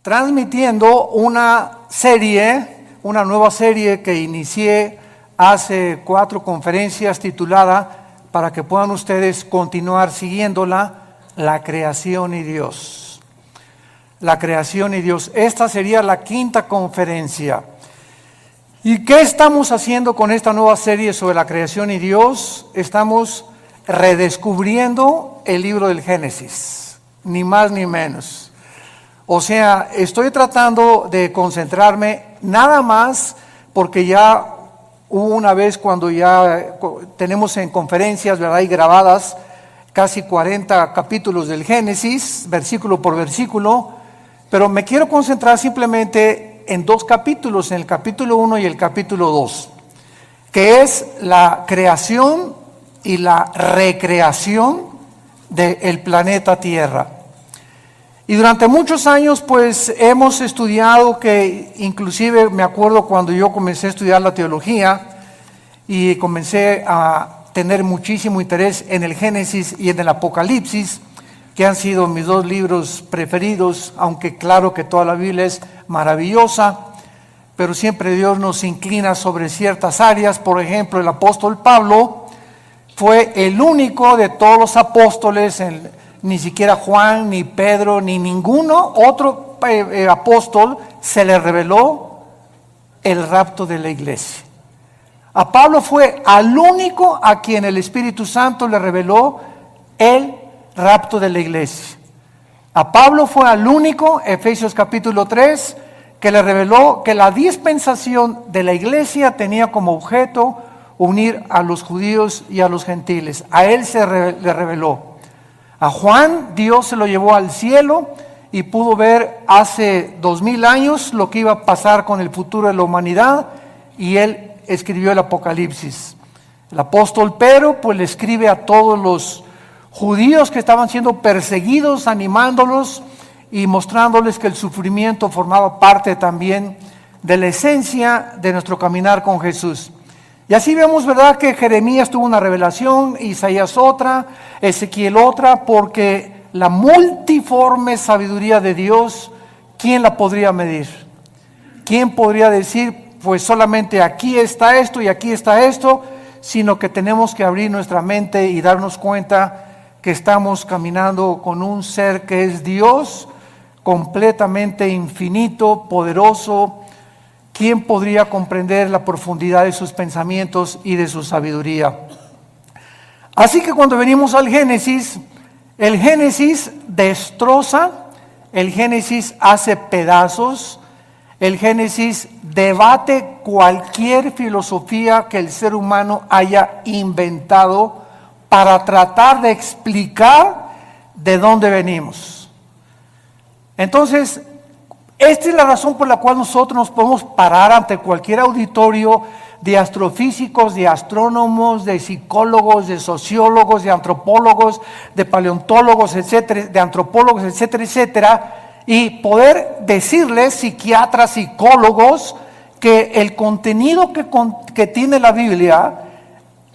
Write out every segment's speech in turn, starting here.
transmitiendo una nueva serie que inicié hace 4 conferencias titulada, para que puedan ustedes continuar siguiéndola, La creación y Dios. La creación y Dios. Esta sería la 5ª conferencia. ¿Y qué estamos haciendo con esta nueva serie sobre la creación y Dios? Estamos redescubriendo el libro del Génesis, ni más ni menos. O sea, estoy tratando de concentrarme nada más porque ya hubo una vez cuando ya tenemos en conferencias, ¿verdad? Y grabadas casi 40 capítulos del Génesis, versículo por versículo, pero me quiero concentrar simplemente en 2 capítulos, en el capítulo 1 y el capítulo 2, que es la creación y la recreación del planeta Tierra. Y durante muchos años pues hemos estudiado, que inclusive me acuerdo cuando yo comencé a estudiar la teología y comencé a tener muchísimo interés en el Génesis y en el Apocalipsis, que han sido mis 2 libros preferidos, aunque claro que toda la Biblia es maravillosa, pero siempre Dios nos inclina sobre ciertas áreas. Por ejemplo, el apóstol Pablo fue el único de todos los apóstoles, ni siquiera Juan, ni Pedro, ni ninguno otro apóstol se le reveló el rapto de la iglesia. A Pablo fue al único a quien el Espíritu Santo le reveló el rapto de la iglesia. A Pablo fue al único, Efesios capítulo 3, que le reveló que la dispensación de la iglesia tenía como objeto unir a los judíos y a los gentiles. A él le reveló. A Juan Dios se lo llevó al cielo y pudo ver hace 2000 años lo que iba a pasar con el futuro de la humanidad, y él escribió el Apocalipsis. El apóstol Pedro pues le escribe a todos los judíos que estaban siendo perseguidos, animándolos y mostrándoles que el sufrimiento formaba parte también de la esencia de nuestro caminar con Jesús. Y así vemos, ¿verdad?, que Jeremías tuvo una revelación, Isaías otra, Ezequiel otra, porque la multiforme sabiduría de Dios, ¿quién la podría medir? ¿Quién podría decir, pues solamente aquí está esto y aquí está esto? Sino que tenemos que abrir nuestra mente y darnos cuenta que estamos caminando con un ser que es Dios, completamente infinito, poderoso. ¿Quién podría comprender la profundidad de sus pensamientos y de su sabiduría? Así que cuando venimos al Génesis, el Génesis destroza, el Génesis hace pedazos, el Génesis debate cualquier filosofía que el ser humano haya inventado para tratar de explicar de dónde venimos. Entonces, esta es la razón por la cual nosotros nos podemos parar ante cualquier auditorio de astrofísicos, de astrónomos, de psicólogos, de sociólogos, de antropólogos, de paleontólogos, etcétera, de antropólogos, etcétera, etcétera, y poder decirles, psiquiatras, psicólogos, que el contenido que tiene la Biblia,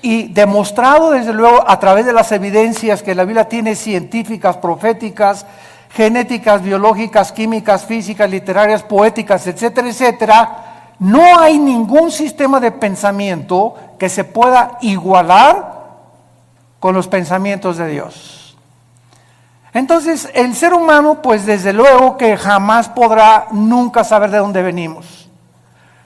y demostrado desde luego a través de las evidencias que la Biblia tiene, científicas, proféticas, genéticas, biológicas, químicas, físicas, literarias, poéticas, etcétera, etcétera, no hay ningún sistema de pensamiento que se pueda igualar con los pensamientos de Dios. Entonces, el ser humano, pues desde luego que jamás podrá nunca saber de dónde venimos.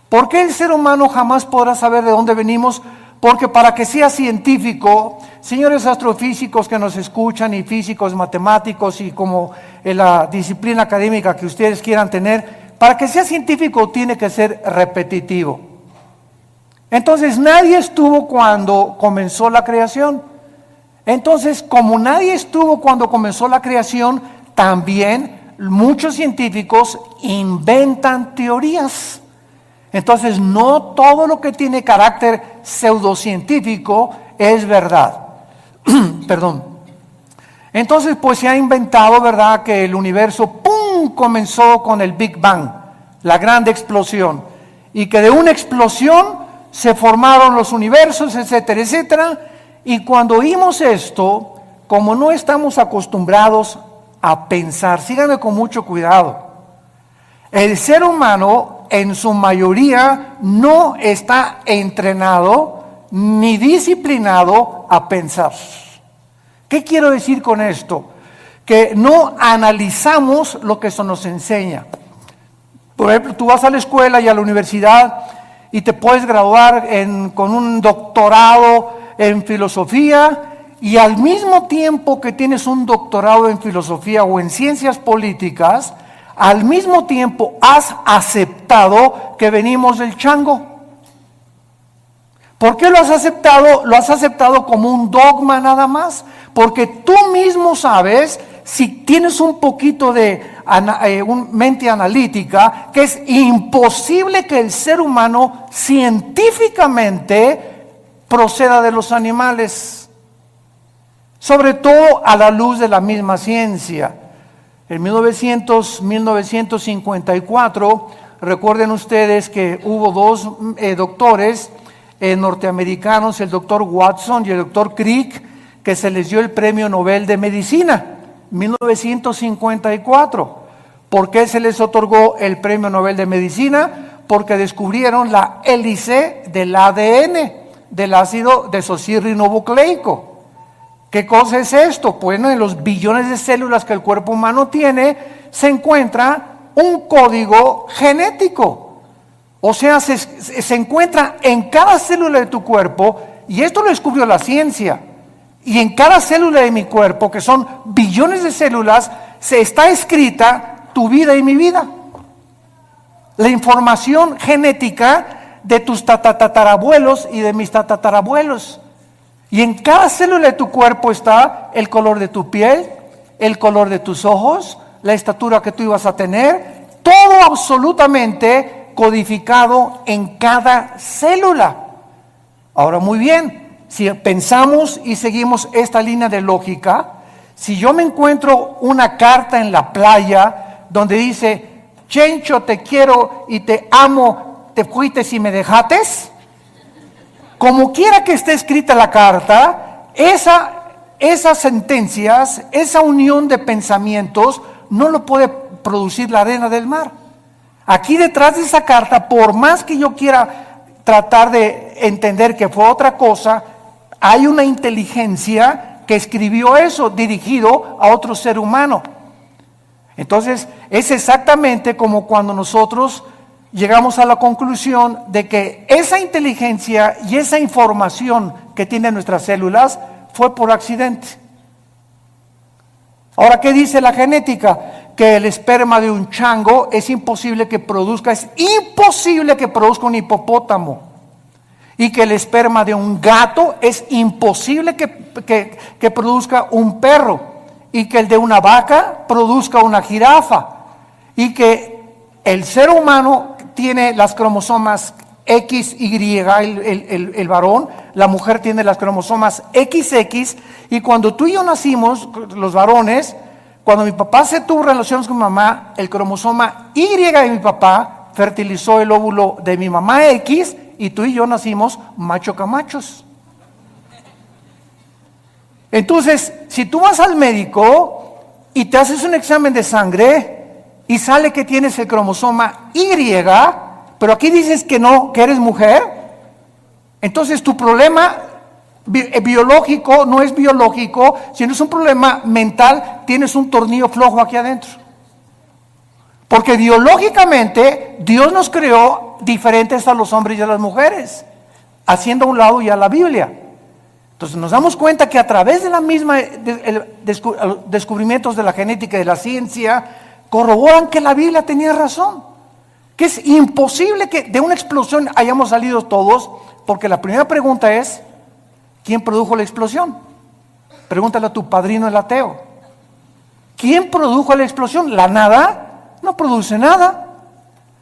¿Por qué el ser humano jamás podrá saber de dónde venimos? Porque para que sea científico, señores astrofísicos que nos escuchan, y físicos, matemáticos, y como en la disciplina académica que ustedes quieran tener, para que sea científico tiene que ser repetitivo. Entonces nadie estuvo cuando comenzó la creación. Entonces, como nadie estuvo cuando comenzó la creación, también muchos científicos inventan teorías. Entonces, no todo lo que tiene carácter pseudocientífico es verdad. Perdón. Entonces, pues se ha inventado, ¿verdad?, que el universo, ¡pum!, comenzó con el Big Bang, la gran explosión, y que de una explosión se formaron los universos, etcétera, etcétera. Y cuando oímos esto, como no estamos acostumbrados a pensar, síganme con mucho cuidado, El ser humano en su mayoría no está entrenado ni disciplinado a pensar. ¿Qué quiero decir con esto? Que no analizamos lo que eso nos enseña. Por ejemplo, tú vas a la escuela y a la universidad y te puedes graduar con un doctorado en filosofía, y al mismo tiempo que tienes un doctorado en filosofía o en ciencias políticas, al mismo tiempo has aceptado que venimos del chango. ¿Por qué lo has aceptado? Lo has aceptado como un dogma nada más, porque tú mismo sabes, si tienes un poquito de mente analítica, que es imposible que el ser humano científicamente proceda de los animales, sobre todo a la luz de la misma ciencia. En 1954, recuerden ustedes que hubo dos doctores norteamericanos, el doctor Watson y el doctor Crick, que se les dio el premio Nobel de Medicina, 1954. ¿Por qué se les otorgó el premio Nobel de Medicina? Porque descubrieron la hélice del ADN, del ácido desoxirribonucleico. ¿Qué cosa es esto? Bueno, en los billones de células que el cuerpo humano tiene, se encuentra un código genético. O sea, se encuentra en cada célula de tu cuerpo, y esto lo descubrió la ciencia. Y en cada célula de mi cuerpo, que son billones de células, se está escrita tu vida y mi vida. La información genética de tus tatarabuelos y de mis tatarabuelos. Y en cada célula de tu cuerpo está el color de tu piel, el color de tus ojos, la estatura que tú ibas a tener, todo absolutamente codificado en cada célula. Ahora, muy bien, si pensamos y seguimos esta línea de lógica, si yo me encuentro una carta en la playa donde dice, Chencho, te quiero y te amo, te fuiste y me dejates, como quiera que esté escrita la carta, esas sentencias, esa unión de pensamientos, no lo puede producir la arena del mar. Aquí detrás de esa carta, por más que yo quiera tratar de entender que fue otra cosa, hay una inteligencia que escribió eso, dirigido a otro ser humano. Entonces, es exactamente como cuando nosotros llegamos a la conclusión de que esa inteligencia y esa información que tienen nuestras células fue por accidente. Ahora, ¿qué dice la genética? Que el esperma de un chango es imposible que produzca un hipopótamo. Y que el esperma de un gato es imposible que produzca un perro. Y que el de una vaca produzca una jirafa. Y que el ser humano tiene las cromosomas XY, el varón, la mujer tiene las cromosomas XX, y cuando tú y yo nacimos, los varones, cuando mi papá se tuvo relaciones con mi mamá, el cromosoma Y de mi papá fertilizó el óvulo de mi mamá X, y tú y yo nacimos macho camachos. Entonces, si tú vas al médico y te haces un examen de sangre y sale que tienes el cromosoma Y, pero aquí dices que no, que eres mujer, entonces tu problema biológico no es biológico, sino es un problema mental, tienes un tornillo flojo aquí adentro. Porque biológicamente Dios nos creó diferentes a los hombres y a las mujeres, haciendo a un lado ya la Biblia. Entonces nos damos cuenta que a través de la misma descubrimientos de la genética y de la ciencia, corroboran que la Biblia tenía razón, que es imposible que de una explosión hayamos salido todos, porque la primera pregunta es, ¿quién produjo la explosión? Pregúntale a tu padrino el ateo. ¿Quién produjo la explosión? ¿La nada? No produce nada.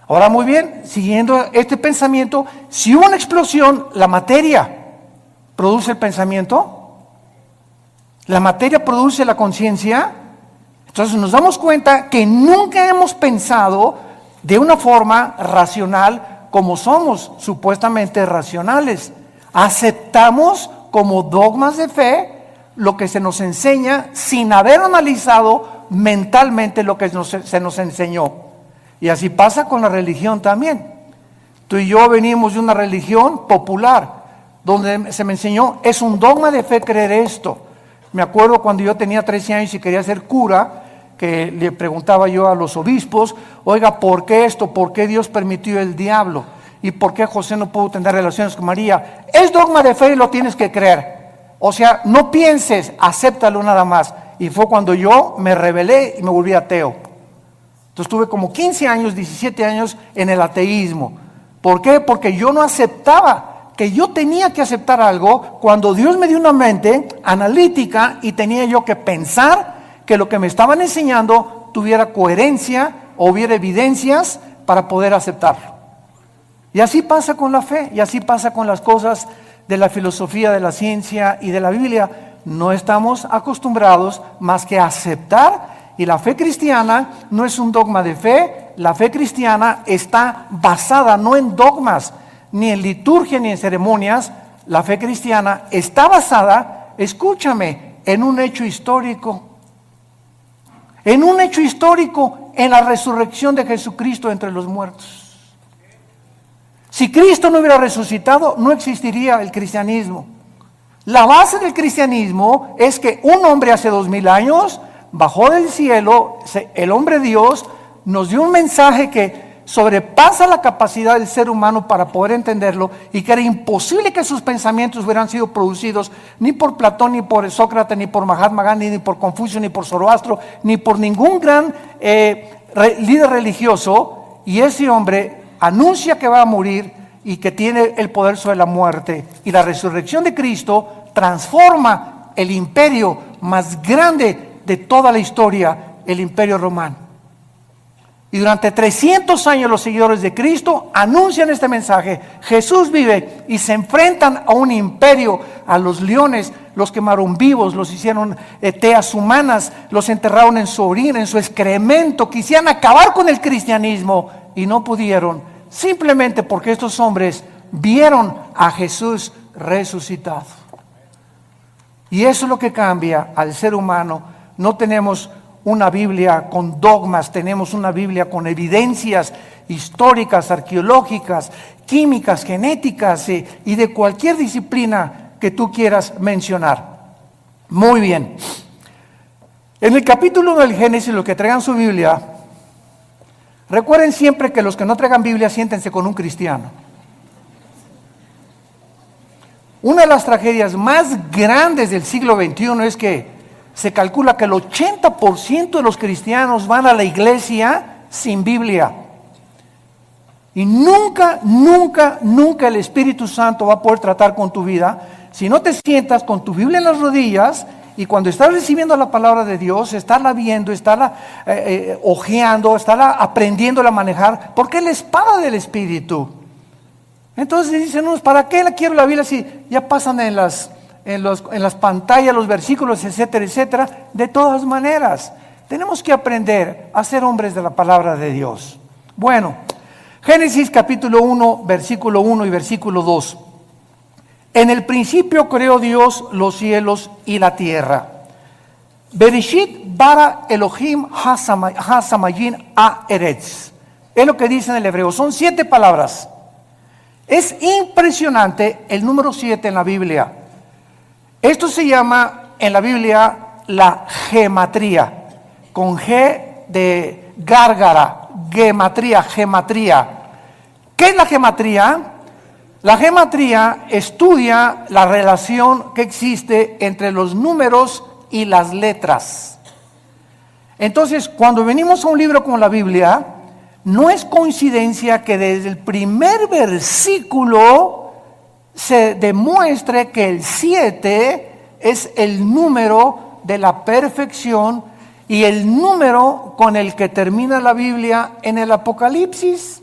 Ahora, muy bien, siguiendo este pensamiento, si hubo una explosión, la materia produce el pensamiento, la materia produce la conciencia. Entonces nos damos cuenta que nunca hemos pensado de una forma racional como somos supuestamente racionales. Aceptamos como dogmas de fe lo que se nos enseña sin haber analizado mentalmente lo que se nos enseñó. Y así pasa con la religión también. Tú y yo venimos de una religión popular, donde se me enseñó, es un dogma de fe creer esto. Me acuerdo cuando yo tenía 13 años y quería ser cura, que le preguntaba yo a los obispos, oiga, ¿por qué esto? ¿Por qué Dios permitió el diablo? ¿Y por qué José no pudo tener relaciones con María? Es dogma de fe y lo tienes que creer. O sea, no pienses, acéptalo nada más. Y fue cuando yo me rebelé y me volví ateo. Entonces tuve como 15 años, 17 años en el ateísmo. ¿Por qué? Porque yo no aceptaba que yo tenía que aceptar algo cuando Dios me dio una mente analítica y tenía yo que pensar que lo que me estaban enseñando tuviera coherencia o hubiera evidencias para poder aceptarlo. Y así pasa con la fe, y así pasa con las cosas de la filosofía, de la ciencia y de la Biblia. No estamos acostumbrados más que a aceptar, y la fe cristiana no es un dogma de fe. La fe cristiana está basada no en dogmas, ni en liturgia, ni en ceremonias. La fe cristiana está basada, escúchame, en un hecho histórico. En un hecho histórico, en la resurrección de Jesucristo entre los muertos. Si Cristo no hubiera resucitado, no existiría el cristianismo. La base del cristianismo es que un hombre hace 2000 años bajó del cielo, el hombre Dios nos dio un mensaje que sobrepasa la capacidad del ser humano para poder entenderlo, y que era imposible que sus pensamientos hubieran sido producidos ni por Platón, ni por Sócrates, ni por Mahatma Gandhi, ni por Confucio, ni por Zoroastro, ni por ningún gran líder religioso. Y ese hombre anuncia que va a morir y que tiene el poder sobre la muerte, y la resurrección de Cristo transforma el imperio más grande de toda la historia, el imperio romano. Y durante 300 años los seguidores de Cristo anuncian este mensaje: Jesús vive, y se enfrentan a un imperio, a los leones. Los quemaron vivos, los hicieron teas humanas, los enterraron en su orina, en su excremento. Quisieran acabar con el cristianismo y no pudieron, simplemente porque estos hombres vieron a Jesús resucitado. Y eso es lo que cambia al ser humano. No tenemos una Biblia con dogmas, tenemos una Biblia con evidencias históricas, arqueológicas, químicas, genéticas y de cualquier disciplina que tú quieras mencionar. Muy bien. En el capítulo 1 del Génesis, los que traigan su Biblia, recuerden siempre que los que no traigan Biblia, siéntense con un cristiano. Una de las tragedias más grandes del siglo XXI es que se calcula que el 80% de los cristianos van a la iglesia sin Biblia. Y nunca el Espíritu Santo va a poder tratar con tu vida si no te sientas con tu Biblia en las rodillas, y cuando estás recibiendo la palabra de Dios, estarla viendo, estarla hojeando, estarla aprendiéndola a manejar, porque es la espada del Espíritu. Entonces dicen unos, ¿para qué quiero la Biblia si ya pasan en las pantallas los versículos, etcétera, etcétera? De todas maneras, tenemos que aprender a ser hombres de la palabra de Dios. Bueno, Génesis capítulo 1, versículo 1 y versículo 2. En el principio creó Dios los cielos y la tierra. Bereshit bara Elohim hasamayin haaretz. Es lo que dice en el hebreo. Son 7 palabras. Es impresionante el número 7 en la Biblia. Esto se llama en la Biblia la gematría, con G de gárgara, gematría. ¿Qué es la gematría? La gematría estudia la relación que existe entre los números y las letras. Entonces, cuando venimos a un libro como la Biblia, no es coincidencia que desde el primer versículo se demuestre que el 7 es el número de la perfección y el número con el que termina la Biblia en el Apocalipsis.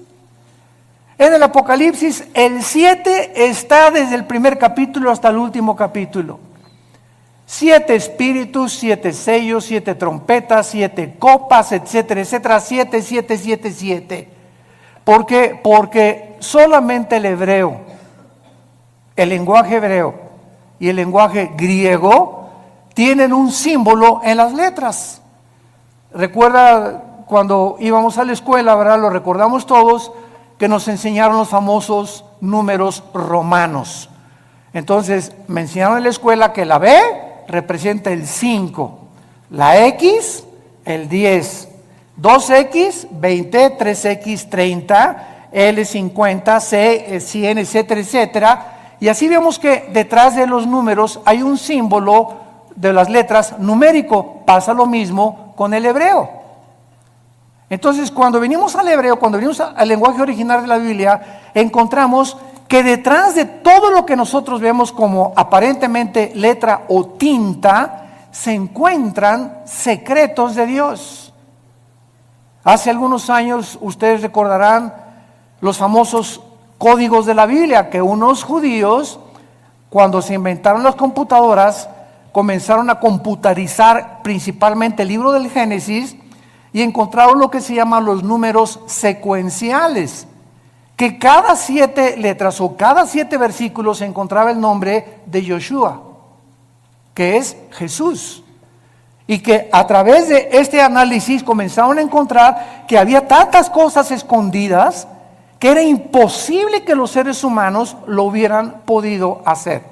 En el Apocalipsis el 7 está desde el primer capítulo hasta el último capítulo. 7 espíritus, 7 sellos, 7 trompetas, 7 copas, etcétera, etcétera. 7, 7, 7, 7. ¿Por qué? Porque solamente el hebreo, el lenguaje hebreo y el lenguaje griego tienen un símbolo en las letras. Recuerda cuando íbamos a la escuela, ¿verdad? Lo recordamos todos, que nos enseñaron los famosos números romanos. Entonces, me enseñaron en la escuela que la B representa el 5, la X, el 10, 2X, 20, 3X, 30, L, 50, C, 100, etcétera, etcétera. Y así vemos que detrás de los números hay un símbolo de las letras numérico. Pasa lo mismo con el hebreo. Entonces, cuando venimos al hebreo, cuando venimos al lenguaje original de la Biblia, encontramos que detrás de todo lo que nosotros vemos como aparentemente letra o tinta, se encuentran secretos de Dios. Hace algunos años, ustedes recordarán los famosos códigos de la Biblia, que unos judíos, cuando se inventaron las computadoras, comenzaron a computarizar principalmente el libro del Génesis y encontraron lo que se llaman los números secuenciales, que cada 7 letras o cada 7 versículos se encontraba el nombre de Yoshua, que es Jesús. Y que a través de este análisis comenzaron a encontrar que había tantas cosas escondidas que era imposible que los seres humanos lo hubieran podido hacer.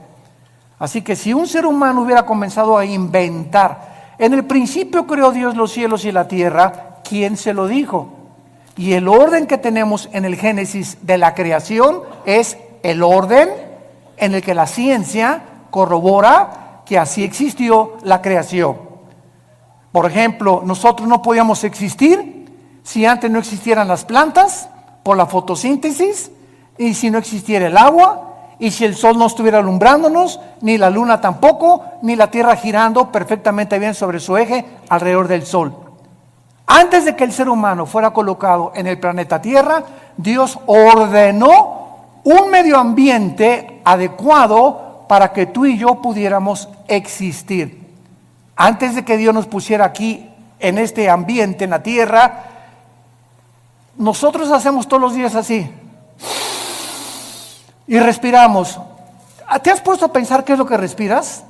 Así que si un ser humano hubiera comenzado a inventar, en el principio creó Dios los cielos y la tierra, ¿quién se lo dijo? Y el orden que tenemos en el Génesis de la creación es el orden en el que la ciencia corrobora que así existió la creación. Por ejemplo, nosotros no podíamos existir si antes no existieran las plantas, por la fotosíntesis, y si no existiera el agua, y si el sol no estuviera alumbrándonos, ni la luna tampoco, ni la tierra girando perfectamente bien sobre su eje alrededor del sol. Antes de que el ser humano fuera colocado en el planeta Tierra, Dios ordenó un medio ambiente adecuado para que tú y yo pudiéramos existir. Antes de que Dios nos pusiera aquí en este ambiente, en la tierra, nosotros hacemos todos los días así y respiramos. ¿Te has puesto a pensar qué es lo que respiras?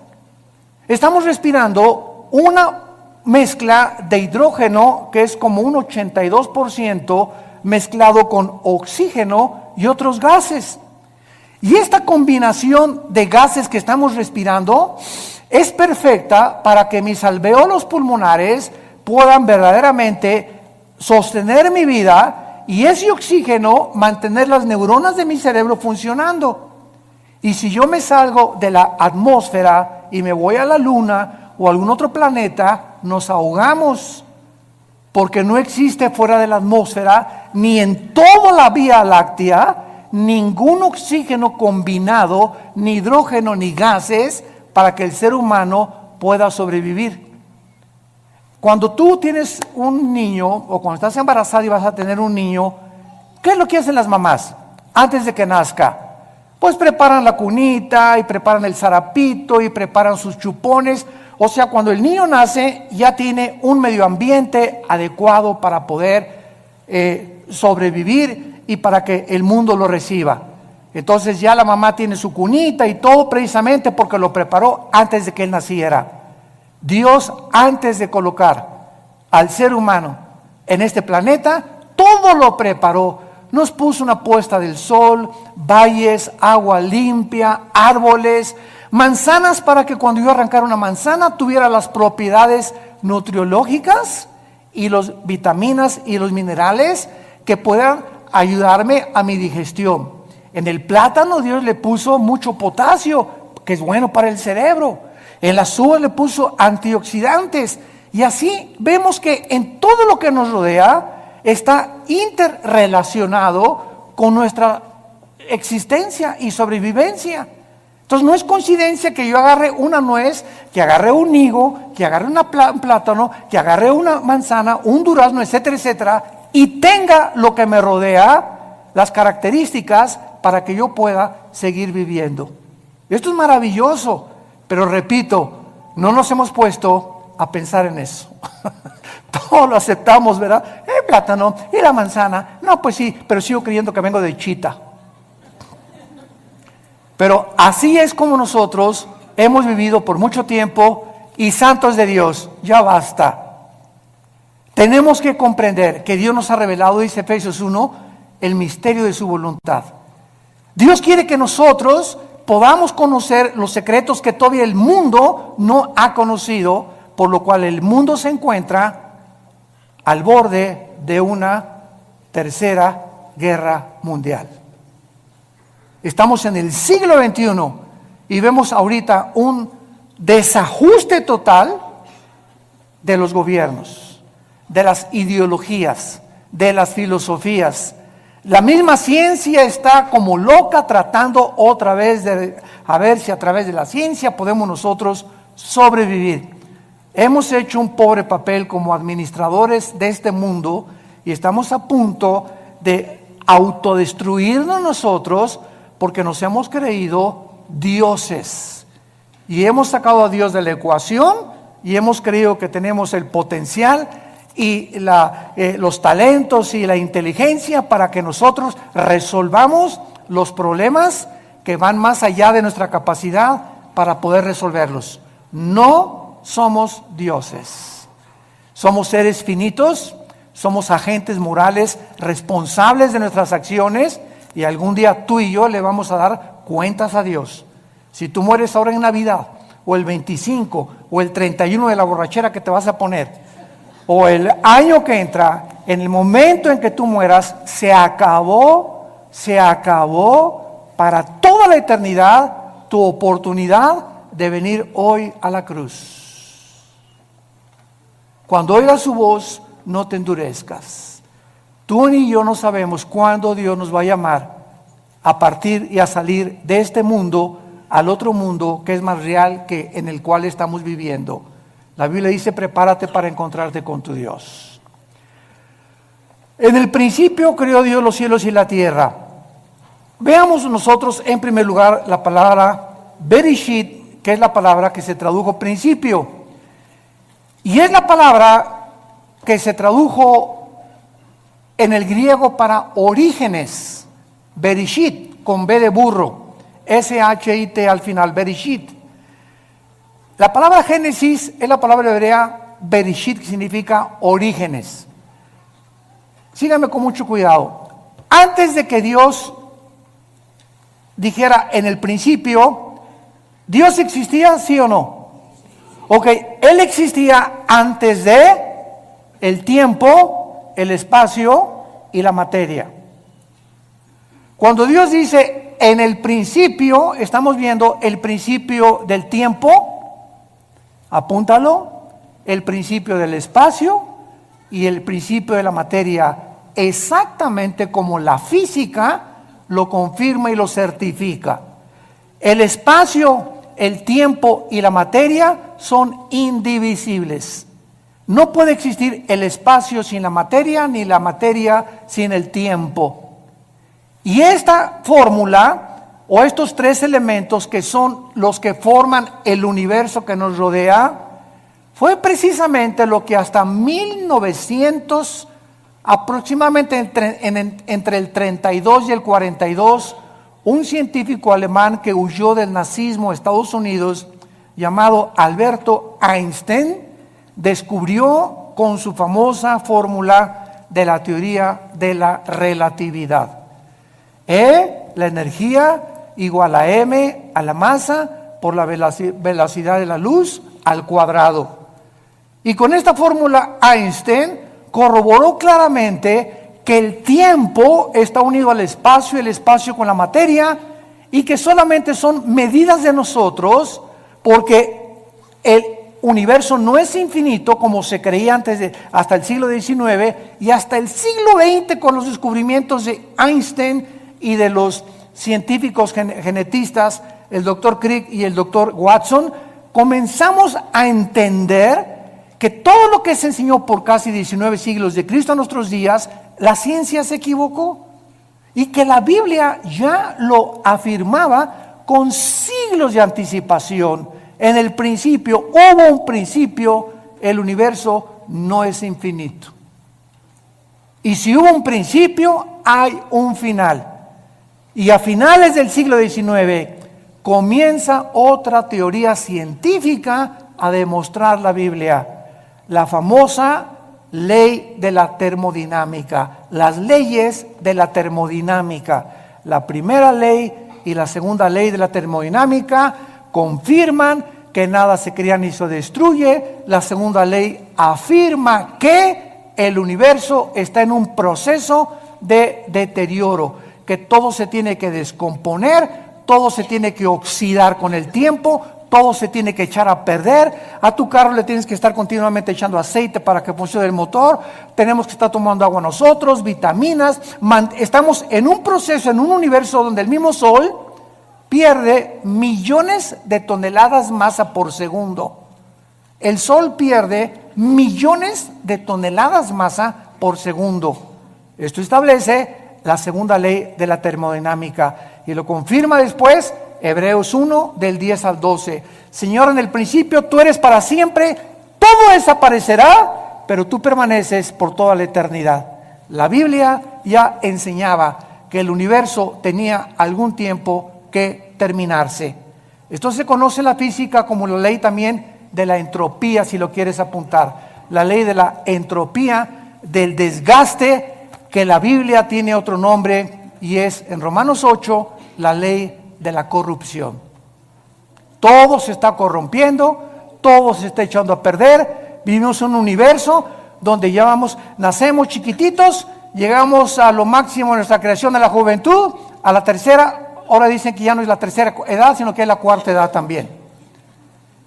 Estamos respirando una mezcla de hidrógeno que es como un 82% mezclado con oxígeno y otros gases. Y esta combinación de gases que estamos respirando es perfecta para que mis alvéolos pulmonares puedan verdaderamente sostener mi vida y ese oxígeno mantener las neuronas de mi cerebro funcionando. Y si yo me salgo de la atmósfera y me voy a la luna o a algún otro planeta, nos ahogamos, porque no existe fuera de la atmósfera ni en toda la Vía Láctea ningún oxígeno combinado, ni hidrógeno ni gases para que el ser humano pueda sobrevivir. Cuando tú tienes un niño o cuando estás embarazada y vas a tener un niño, ¿qué es lo que hacen las mamás antes de que nazca? Pues preparan la cunita y preparan el zarapito y preparan sus chupones. O sea, cuando el niño nace ya tiene un medio ambiente adecuado para poder sobrevivir y para que el mundo lo reciba. Entonces ya la mamá tiene su cunita y todo precisamente porque lo preparó antes de que él naciera. Dios, antes de colocar al ser humano en este planeta, todo lo preparó. Nos puso una puesta del sol, valles, agua limpia, árboles, manzanas para que cuando yo arrancara una manzana tuviera las propiedades nutriológicas y las vitaminas y los minerales que puedan ayudarme a mi digestión. En el plátano Dios le puso mucho potasio, que es bueno para el cerebro. En las uvas le puso antioxidantes. Y así vemos que en todo lo que nos rodea está interrelacionado con nuestra existencia y sobrevivencia. Entonces no es coincidencia que yo agarre una nuez, que agarre un higo, que agarre un plátano, que agarre una manzana, un durazno, etcétera, etcétera, y tenga lo que me rodea, las características para que yo pueda seguir viviendo. Esto es maravilloso, pero repito, no nos hemos puesto a pensar en eso. Todo lo aceptamos, ¿verdad? El plátano y la manzana. No, pues sí, pero sigo creyendo que vengo de Chita. Pero así es como nosotros hemos vivido por mucho tiempo y santos de Dios, ya basta. Tenemos que comprender que Dios nos ha revelado, dice Efesios 1, el misterio de su voluntad. Dios quiere que nosotros podamos conocer los secretos que todavía el mundo no ha conocido, por lo cual el mundo se encuentra al borde de una tercera guerra mundial. Estamos en el siglo XXI y vemos ahorita un desajuste total de los gobiernos, de las ideologías, de las filosofías. La misma ciencia está como loca tratando otra vez de a ver si a través de la ciencia podemos nosotros sobrevivir. Hemos hecho un pobre papel como administradores de este mundo y estamos a punto de autodestruirnos nosotros porque nos hemos creído dioses. Y hemos sacado a Dios de la ecuación y hemos creído que tenemos el potencial y los talentos y la inteligencia para que nosotros resolvamos los problemas que van más allá de nuestra capacidad para poder resolverlos. No somos dioses. Somos seres finitos, somos agentes morales responsables de nuestras acciones y algún día tú y yo le vamos a dar cuentas a Dios. Si tú mueres ahora en Navidad, o el 25, o el 31 de la borrachera que te vas a poner, o el año que entra, en el momento en que tú mueras, se acabó para toda la eternidad tu oportunidad de venir hoy a la cruz. Cuando oigas su voz, no te endurezcas. Tú ni yo no sabemos cuándo Dios nos va a llamar a partir y a salir de este mundo al otro mundo que es más real que en el cual estamos viviendo. La Biblia dice, prepárate para encontrarte con tu Dios. En el principio creó Dios los cielos y la tierra. Veamos nosotros en primer lugar la palabra Bereshit, que es la palabra que se tradujo principio. Y es la palabra que se tradujo en el griego para orígenes. Bereshit, con B de burro. S-H-I-T al final, Bereshit. La palabra Génesis es la palabra hebrea Bereshit, que significa orígenes. Síganme con mucho cuidado. Antes de que Dios dijera en el principio, ¿Dios existía, sí o no? Ok, Él existía antes de el tiempo, el espacio y la materia. Cuando Dios dice en el principio, estamos viendo el principio del tiempo, apúntalo, el principio del espacio y el principio de la materia, exactamente como la física lo confirma y lo certifica. El espacio, el tiempo y la materia son indivisibles. No puede existir el espacio sin la materia, ni la materia sin el tiempo. Y esta fórmula, o estos tres elementos que son los que forman el universo que nos rodea, fue precisamente lo que hasta 1900, aproximadamente entre el 32 y el 42, un científico alemán que huyó del nazismo a Estados Unidos, llamado Alberto Einstein, descubrió con su famosa fórmula de la teoría de la relatividad. E, la energía, igual a m a la masa por la velocidad de la luz al cuadrado. Y con esta fórmula Einstein corroboró claramente que el tiempo está unido al espacio y el espacio con la materia y que solamente son medidas de nosotros porque el universo no es infinito como se creía hasta el siglo XIX y hasta el siglo XX con los descubrimientos de Einstein y de los científicos genetistas, el doctor Crick y el doctor Watson, comenzamos a entender que todo lo que se enseñó por casi 19 siglos de Cristo a nuestros días, la ciencia se equivocó y que la Biblia ya lo afirmaba con siglos de anticipación. En el principio, hubo un principio, el universo no es infinito. Y si hubo un principio, hay un final. Y a finales del siglo XIX comienza otra teoría científica a demostrar la Biblia, la famosa ley de la termodinámica, las leyes de la termodinámica. La primera ley y la segunda ley de la termodinámica confirman que nada se crea ni se destruye. La segunda ley afirma que el universo está en un proceso de deterioro, que todo se tiene que descomponer, todo se tiene que oxidar con el tiempo, todo se tiene que echar a perder. A tu carro le tienes que estar continuamente echando aceite para que funcione el motor. Tenemos que estar tomando agua nosotros, vitaminas. Estamos en un proceso, en un universo donde el mismo Sol pierde millones de toneladas masa por segundo. El Sol pierde millones de toneladas masa por segundo. Esto establece la segunda ley de la termodinámica y lo confirma después Hebreos 1 del 10 al 12. Señor, en el principio tú eres para siempre, todo desaparecerá, pero tú permaneces por toda la eternidad. La Biblia ya enseñaba que el universo tenía algún tiempo que terminarse. Esto se conoce en la física como la ley también de la entropía, si lo quieres apuntar. La ley de la entropía, del desgaste, que la Biblia tiene otro nombre y es en Romanos 8 la ley de la corrupción. Todo se está corrompiendo, todo se está echando a perder. Vivimos en un universo donde ya nacemos chiquititos, llegamos a lo máximo de nuestra creación de la juventud, a la tercera, ahora dicen que ya no es la tercera edad, sino que es la cuarta edad también.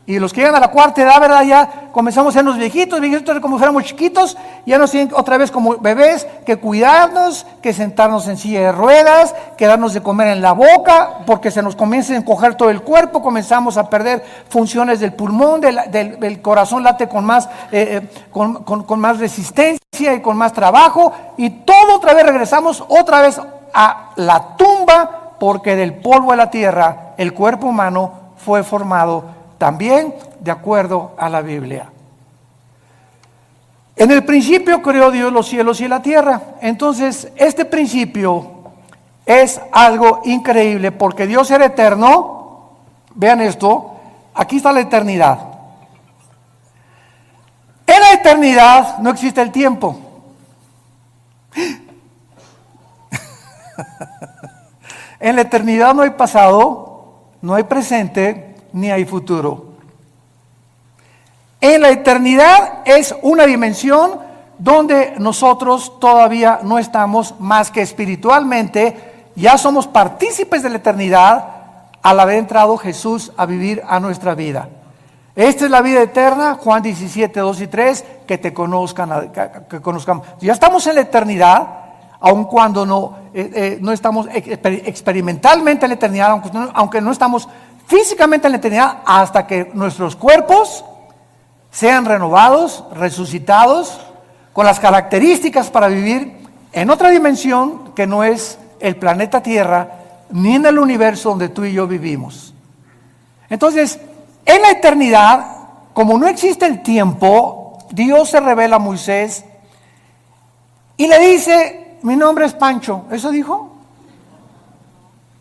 Y los que llegan a la cuarta edad, ¿verdad? Ya comenzamos a ser los viejitos como fuéramos chiquitos, ya nos tienen otra vez como bebés, que cuidarnos, que sentarnos en silla de ruedas, que darnos de comer en la boca, porque se nos comienza a encoger todo el cuerpo, comenzamos a perder funciones del pulmón, del corazón late con más, con más resistencia y con más trabajo, y todo otra vez regresamos otra vez a la tumba, porque del polvo de la tierra el cuerpo humano fue formado también de acuerdo a la Biblia. En el principio creó Dios los cielos y la tierra. Entonces, este principio es algo increíble porque Dios era eterno. Vean esto, aquí está la eternidad. En la eternidad no existe el tiempo. En la eternidad no hay pasado, no hay presente, ni hay futuro. En la eternidad es una dimensión donde nosotros todavía no estamos más que espiritualmente, ya somos partícipes de la eternidad al haber entrado Jesús a vivir a nuestra vida. Esta es la vida eterna, Juan 17, 2 y 3, que te conozcan, que conozcamos. Ya estamos en la eternidad, aun cuando no estamos experimentalmente en la eternidad, aunque no estamos físicamente en la eternidad, hasta que nuestros cuerpos sean renovados, resucitados, con las características para vivir en otra dimensión que no es el planeta Tierra, ni en el universo donde tú y yo vivimos. Entonces, en la eternidad, como no existe el tiempo, Dios se revela a Moisés y le dice: mi nombre es Pancho. ¿Eso dijo?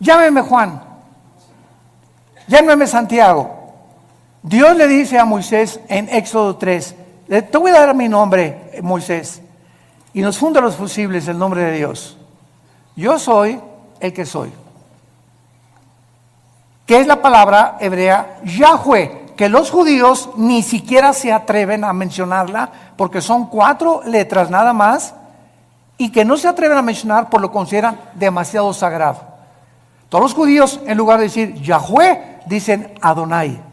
Llámeme Juan. Llámeme Santiago. Dios le dice a Moisés en Éxodo 3, te voy a dar mi nombre, Moisés, y nos funda los fusibles el nombre de Dios. Yo soy el que soy. Que es la palabra hebrea Yahweh, que los judíos ni siquiera se atreven a mencionarla, porque son 4 letras nada más, y que no se atreven a mencionar por lo que consideran demasiado sagrado. Todos los judíos, en lugar de decir Yahweh, dicen Adonai.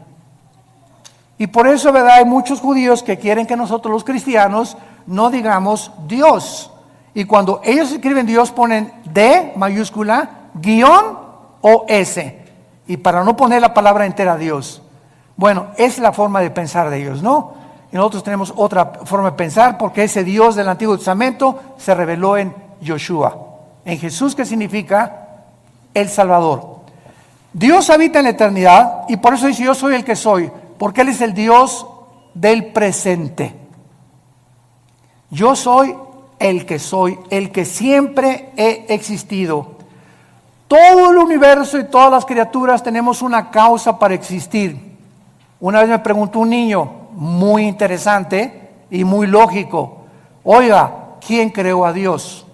Y por eso, ¿verdad? Hay muchos judíos que quieren que nosotros los cristianos no digamos Dios. Y cuando ellos escriben Dios ponen D mayúscula, guión o S. Y para no poner la palabra entera Dios. Bueno, es la forma de pensar de ellos, ¿no? Y nosotros tenemos otra forma de pensar, porque ese Dios del Antiguo Testamento se reveló en Yoshua, en Jesús, que significa el Salvador. Dios habita en la eternidad y por eso dice: yo soy el que soy, porque Él es el Dios del presente. Yo soy el que siempre he existido. Todo el universo y todas las criaturas tenemos una causa para existir. Una vez me preguntó un niño, muy interesante y muy lógico: Oiga, ¿quién creó a Dios?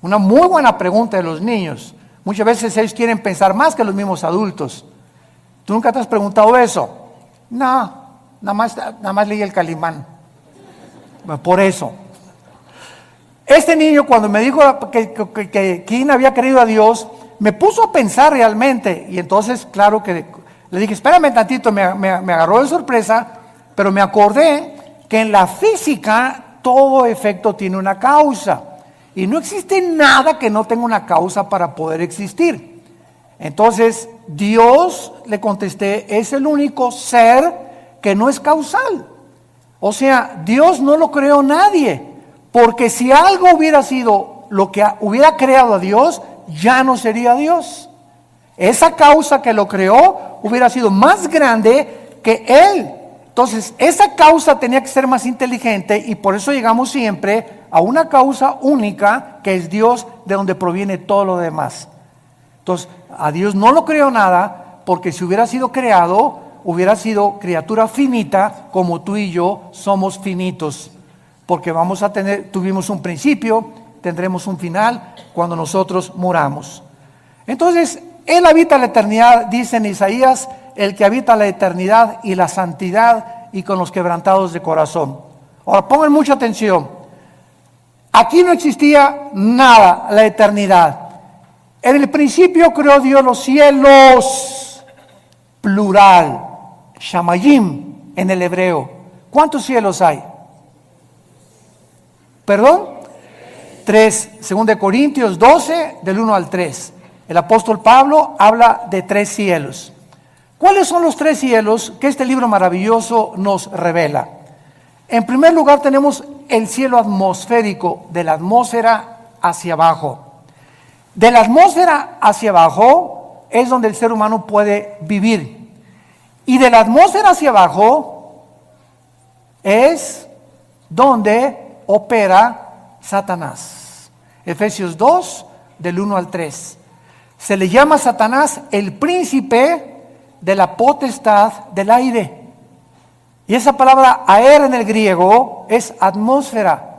Una muy buena pregunta de los niños. Muchas veces ellos quieren pensar más que los mismos adultos. ¿Tú nunca te has preguntado eso? No, nada más leí el Calimán. Por eso. Este niño, cuando me dijo que quién había creído a Dios, me puso a pensar realmente. Y entonces, claro que le dije, espérame tantito, me agarró de sorpresa, pero me acordé que en la física todo efecto tiene una causa. Y no existe nada que no tenga una causa para poder existir. Entonces, Dios, le contesté, es el único ser que no es causal. O sea, Dios no lo creó nadie. Porque si algo hubiera sido lo que hubiera creado a Dios, ya no sería Dios. Esa causa que lo creó hubiera sido más grande que Él. Entonces, esa causa tenía que ser más inteligente y por eso llegamos siempre a una causa única que es Dios, de donde proviene todo lo demás. Entonces, a Dios no lo creó nada, porque si hubiera sido creado, hubiera sido criatura finita, como tú y yo somos finitos. Porque tuvimos un principio, tendremos un final cuando nosotros muramos. Entonces, Él habita la eternidad, dice en Isaías, el que habita la eternidad y la santidad y con los quebrantados de corazón. Ahora, pongan mucha atención. Aquí no existía nada, la eternidad. En el principio creó Dios los cielos, plural, shamayim en el hebreo. ¿Cuántos cielos hay? ¿Perdón? 3, 2 Corintios 12, del 1 al 3. El apóstol Pablo habla de 3 cielos. ¿Cuáles son los 3 cielos que este libro maravilloso nos revela? En primer lugar tenemos el cielo atmosférico, de la atmósfera hacia abajo. De la atmósfera hacia abajo es donde el ser humano puede vivir. Y de la atmósfera hacia abajo es donde opera Satanás. Efesios 2, del 1 al 3. Se le llama a Satanás el príncipe de la potestad del aire. Y esa palabra aer en el griego es atmósfera.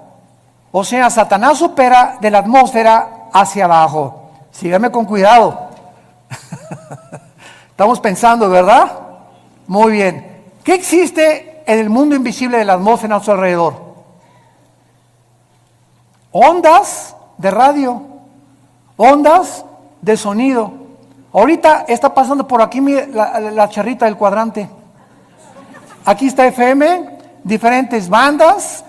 O sea, Satanás opera de la atmósfera hacia abajo. Sígame con cuidado. Estamos pensando, ¿verdad? Muy bien. ¿Qué existe en el mundo invisible de la atmósfera a su alrededor? Ondas de radio, ondas de sonido. Ahorita está pasando por aquí la charrita del cuadrante. Aquí está FM, diferentes bandas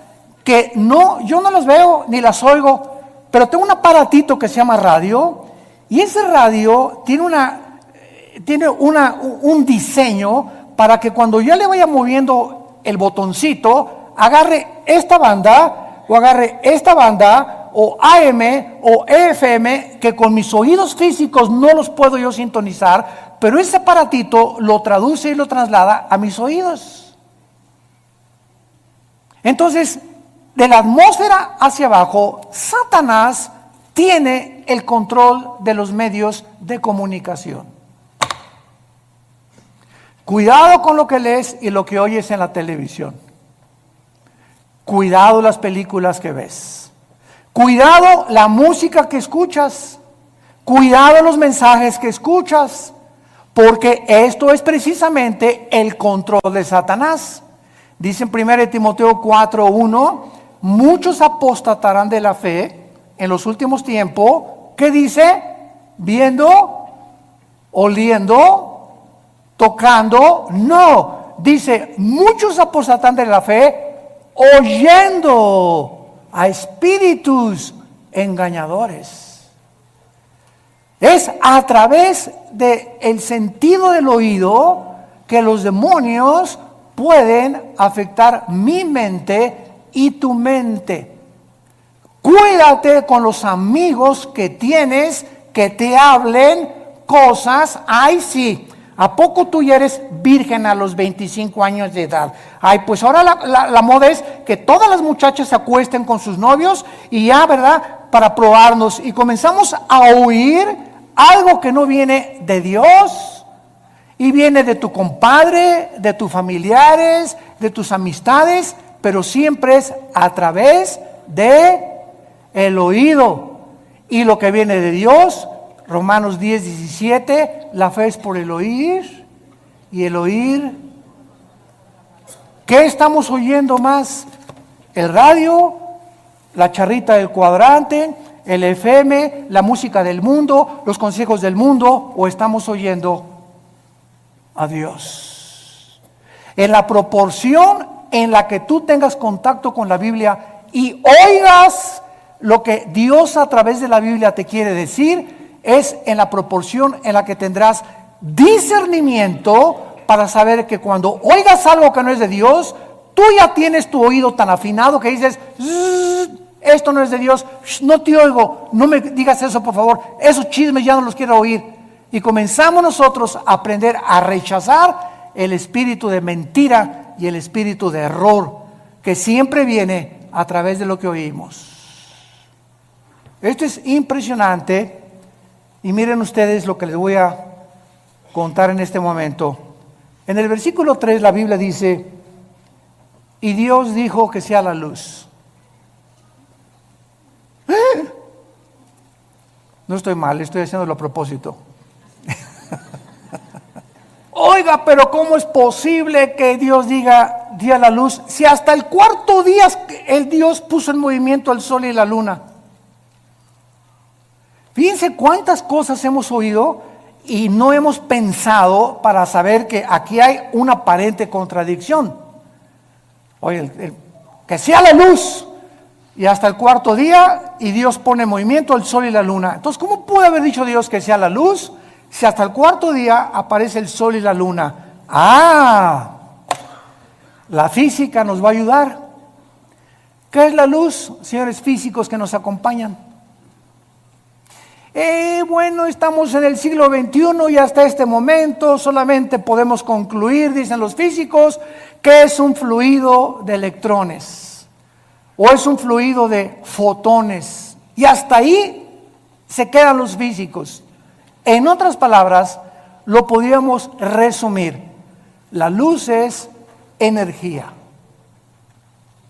que yo no las veo ni las oigo, pero tengo un aparatito que se llama radio y ese radio tiene un diseño para que cuando yo le vaya moviendo el botoncito, agarre esta banda o agarre esta banda o AM o FM, que con mis oídos físicos no los puedo yo sintonizar, pero ese aparatito lo traduce y lo traslada a mis oídos. Entonces, de la atmósfera hacia abajo, Satanás tiene el control de los medios de comunicación. Cuidado con lo que lees y lo que oyes en la televisión. Cuidado las películas que ves. Cuidado la música que escuchas. Cuidado los mensajes que escuchas. Porque esto es precisamente el control de Satanás. Dice en 1 Timoteo 4:1, muchos apostatarán de la fe en los últimos tiempos. ¿Qué dice? Viendo, oliendo, tocando. No, dice, muchos apostatarán de la fe oyendo a espíritus engañadores. Es a través del sentido del oído que los demonios pueden afectar mi mente y tu mente. Cuídate con los amigos que tienes que te hablen cosas. Ay, sí, ¿a poco tú ya eres virgen a los 25 años de edad? Ay, pues ahora la moda es que todas las muchachas se acuesten con sus novios y ya, ¿verdad? Para probarnos. Y comenzamos a oír algo que no viene de Dios. Y viene de tu compadre, de tus familiares, de tus amistades, pero siempre es a través de el oído. Y lo que viene de Dios, Romanos 10:17, la fe es por el oír y el oír. ¿Qué estamos oyendo más? ¿El radio? ¿La charrita del cuadrante? ¿El FM? ¿La música del mundo? ¿Los consejos del mundo? ¿O estamos oyendo a Dios? En la proporción en la que tú tengas contacto con la Biblia y oigas lo que Dios a través de la Biblia te quiere decir, es en la proporción en la que tendrás discernimiento para saber que cuando oigas algo que no es de Dios, tú ya tienes tu oído tan afinado que dices, esto no es de Dios, no te oigo, no me digas eso por favor, esos chismes ya no los quiero oír. Y comenzamos nosotros a aprender a rechazar el espíritu de mentira y el espíritu de error que siempre viene a través de lo que oímos. Esto es impresionante y miren ustedes lo que les voy a contar en este momento. En el versículo 3 la Biblia dice, y Dios dijo que sea la luz. No estoy mal, estoy haciéndolo a propósito. Oiga, pero ¿cómo es posible que Dios diga día la luz si hasta el cuarto día el Dios puso en movimiento el sol y la luna? Fíjense cuántas cosas hemos oído y no hemos pensado para saber que aquí hay una aparente contradicción. Oye, que sea la luz y hasta el cuarto día y Dios pone en movimiento el sol y la luna. Entonces, ¿cómo puede haber dicho Dios que sea la luz si hasta el cuarto día aparece el sol y la luna? La física nos va a ayudar. ¿Qué es la luz, señores físicos que nos acompañan? Bueno, estamos en el siglo XXI y hasta este momento solamente podemos concluir, dicen los físicos, que es un fluido de electrones o es un fluido de fotones. Y hasta ahí se quedan los físicos. En otras palabras, lo podríamos resumir. La luz es energía.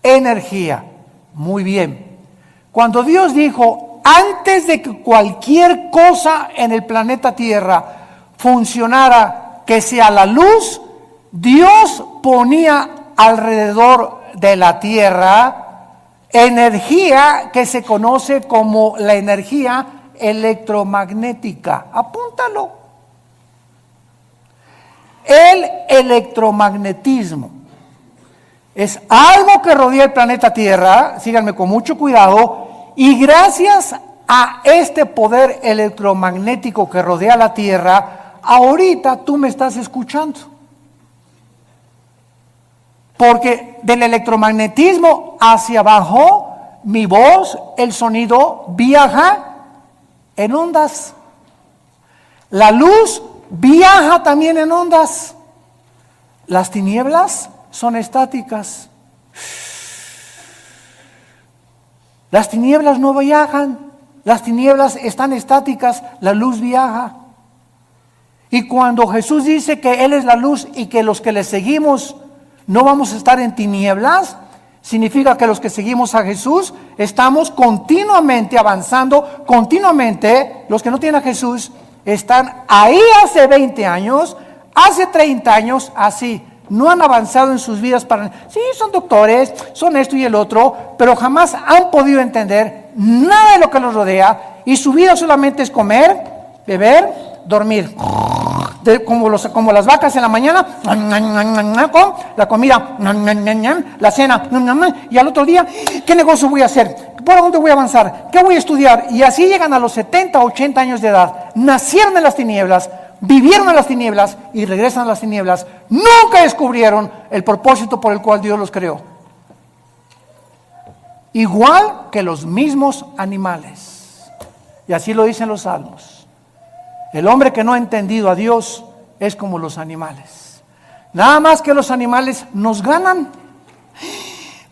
Energía. Muy bien. Cuando Dios dijo, antes de que cualquier cosa en el planeta Tierra funcionara, que sea la luz, Dios ponía alrededor de la Tierra energía que se conoce como la energía electromagnética. Apúntalo. El electromagnetismo es algo que rodea el planeta Tierra, síganme con mucho cuidado, y gracias a este poder electromagnético que rodea la Tierra, ahorita tú me estás escuchando. Porque del electromagnetismo hacia abajo, mi voz, el sonido, viaja en ondas. La luz viaja también en ondas. Las tinieblas son estáticas. Las tinieblas no viajan, las tinieblas están estáticas, la luz viaja. Y cuando Jesús dice que Él es la luz y que los que le seguimos no vamos a estar en tinieblas, significa que los que seguimos a Jesús estamos continuamente avanzando, continuamente. Los que no tienen a Jesús están ahí hace 20 años, hace 30 años, así. No han avanzado en sus vidas sí, son doctores, son esto y el otro, pero jamás han podido entender nada de lo que los rodea y su vida solamente es comer, beber, dormir. Como las vacas en la mañana, con la comida, la cena, y al otro día, ¿qué negocio voy a hacer? ¿Por dónde voy a avanzar? ¿Qué voy a estudiar? Y así llegan a los 70, 80 años de edad, nacieron en las tinieblas, vivieron en las tinieblas y regresan a las tinieblas. Nunca descubrieron el propósito por el cual Dios los creó. Igual que los mismos animales. Y así lo dicen los salmos. El hombre que no ha entendido a Dios es como los animales. Nada más que los animales nos ganan.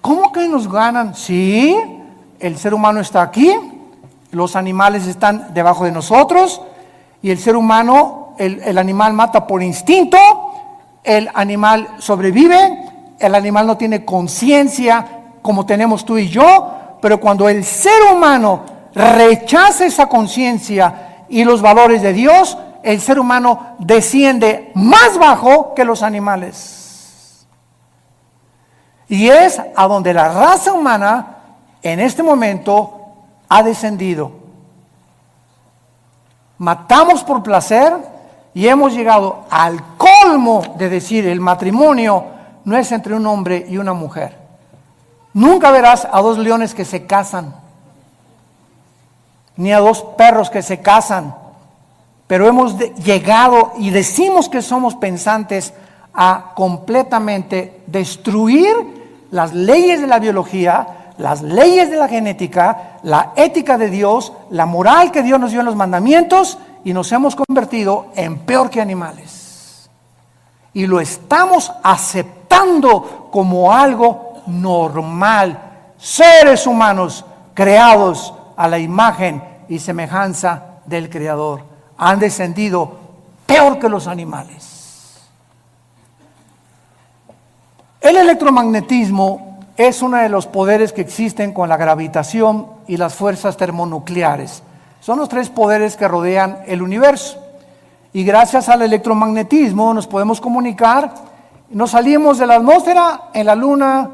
¿Cómo que nos ganan? Sí, el ser humano está aquí, los animales están debajo de nosotros y el ser humano, el animal mata por instinto, el animal sobrevive, el animal no tiene conciencia como tenemos tú y yo, pero cuando el ser humano rechaza esa conciencia y los valores de Dios, el ser humano desciende más bajo que los animales. Y es a donde la raza humana en este momento ha descendido. Matamos por placer y hemos llegado al colmo de decir el matrimonio no es entre un hombre y una mujer. Nunca verás a dos leones que se casan, ni a dos perros que se casan, pero hemos llegado y decimos que somos pensantes a completamente destruir las leyes de la biología, las leyes de la genética, la ética de Dios, la moral que Dios nos dio en los mandamientos, y nos hemos convertido en peor que animales. Y lo estamos aceptando como algo normal. Seres humanos creados a la imagen y semejanza del Creador han descendido peor que los animales. El electromagnetismo es uno de los poderes que existen con la gravitación y las fuerzas termonucleares. Son los tres poderes que rodean el universo. Y gracias al electromagnetismo nos podemos comunicar. Nos salimos de la atmósfera en la luna,